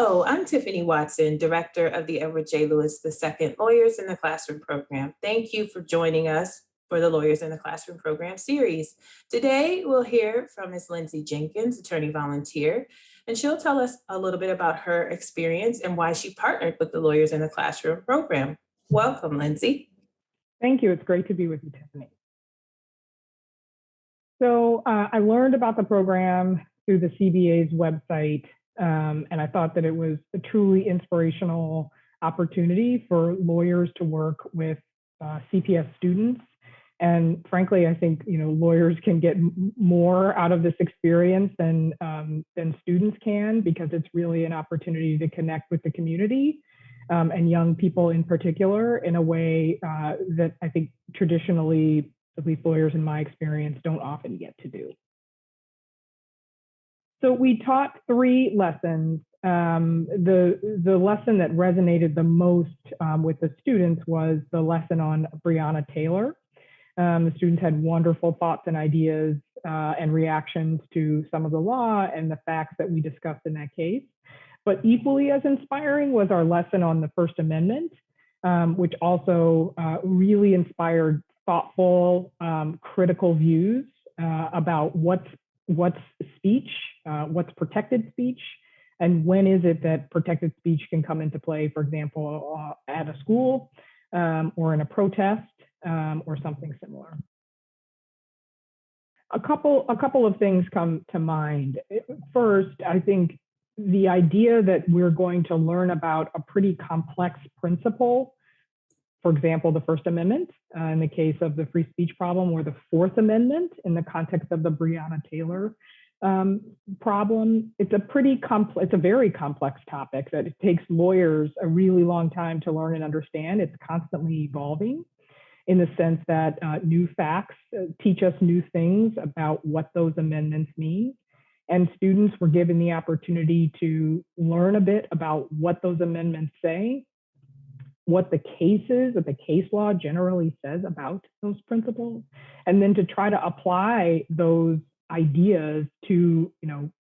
Hello, I'm Tiffany Watson, Director of the Edward J. Lewis II Lawyers in the Classroom program. Thank you for joining us for the Lawyers in the Classroom program series. Today, we'll hear from Ms. Lindsay Jenkins, attorney volunteer, and she'll tell us a little bit about her experience and why she partnered with the Lawyers in the Classroom program. Welcome, Lindsay. Thank you. It's great to be with you, Tiffany. So I learned about the program through the CBA's website, and I thought that it was a truly inspirational opportunity for lawyers to work with CPS students. And frankly, I think lawyers can get more out of this experience than students can, because it's really an opportunity to connect with the community and young people in particular in a way that I think traditionally, at least lawyers in my experience, don't often get to do. So we taught 3 lessons. The lesson that resonated the most with the students was the lesson on Breonna Taylor. The students had wonderful thoughts and ideas and reactions to some of the law and the facts that we discussed in that case. But equally as inspiring was our lesson on the First Amendment, which also really inspired thoughtful, critical views about what's speech, what's protected speech, and when is it that protected speech can come into play, for example, at a school or in a protest or something similar. A couple of things come to mind. First, I think the idea that we're going to learn about a pretty complex principle, for example, the First Amendment, in the case of the free speech problem, or the Fourth Amendment in the context of the Breonna Taylor problem, it's a very complex topic that it takes lawyers a really long time to learn and understand. It's constantly evolving in the sense that new facts teach us new things about what those amendments mean. And students were given the opportunity to learn a bit about what those amendments say, what the case is, that the case law generally says about those principles, and then to try to apply those ideas to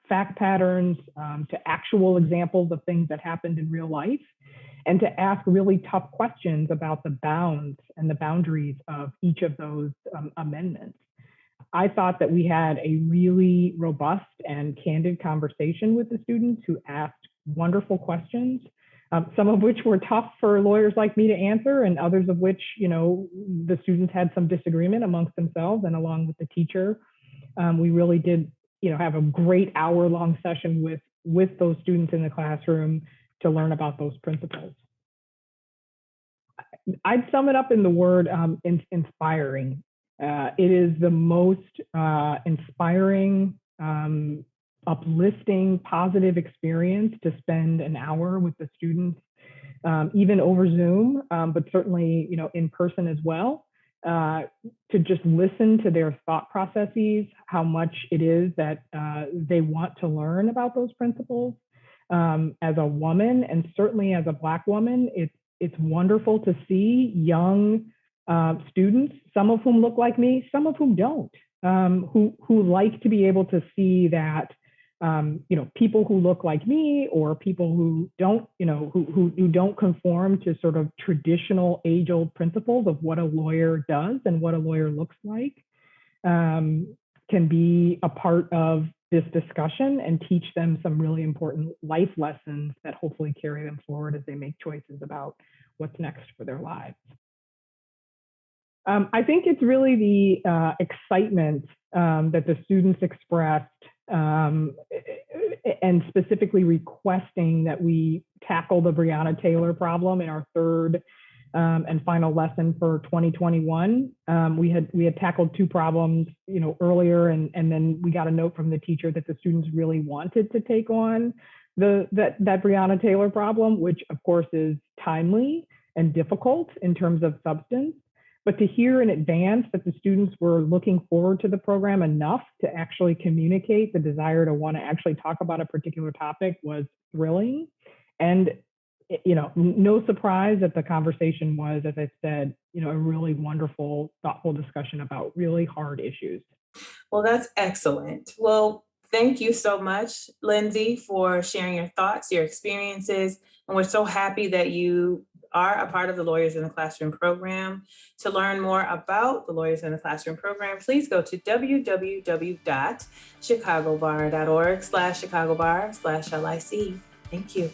fact patterns, to actual examples of things that happened in real life, and to ask really tough questions about the bounds and the boundaries of each of those amendments. I thought that we had a really robust and candid conversation with the students who asked wonderful questions, some of which were tough for lawyers like me to answer, and others of which, the students had some disagreement amongst themselves and along with the teacher. We really did, have a great hour-long session with those students in the classroom to learn about those principles. I'd sum it up in the word inspiring. It is the most inspiring, uplifting, positive experience to spend an hour with the students, even over Zoom, but certainly in person as well, to just listen to their thought processes, how much it is that they want to learn about those principles. As a woman, and certainly as a Black woman, it's wonderful to see young students, some of whom look like me, some of whom don't, who like to be able to see that people who look like me, or people who don't, who don't conform to sort of traditional age-old principles of what a lawyer does and what a lawyer looks like, can be a part of this discussion and teach them some really important life lessons that hopefully carry them forward as they make choices about what's next for their lives. I think it's really the excitement that the students expressed, and specifically requesting that we tackle the Breonna Taylor problem in our third and final lesson for 2021. We had tackled 2 problems, earlier, and then we got a note from the teacher that the students really wanted to take on that Breonna Taylor problem, which of course is timely and difficult in terms of substance. But to hear in advance that the students were looking forward to the program enough to actually communicate the desire to want to actually talk about a particular topic was thrilling. And no surprise that the conversation was, as I said, a really wonderful, thoughtful discussion about really hard issues. Well, that's excellent. Well, Thank you so much, Lindsay, for sharing your thoughts, your experiences, and we're so happy that you are a part of the Lawyers in the Classroom program. To learn more about the Lawyers in the Classroom program, please go to www.chicagobar.org/chicagobar/LIC. Thank you.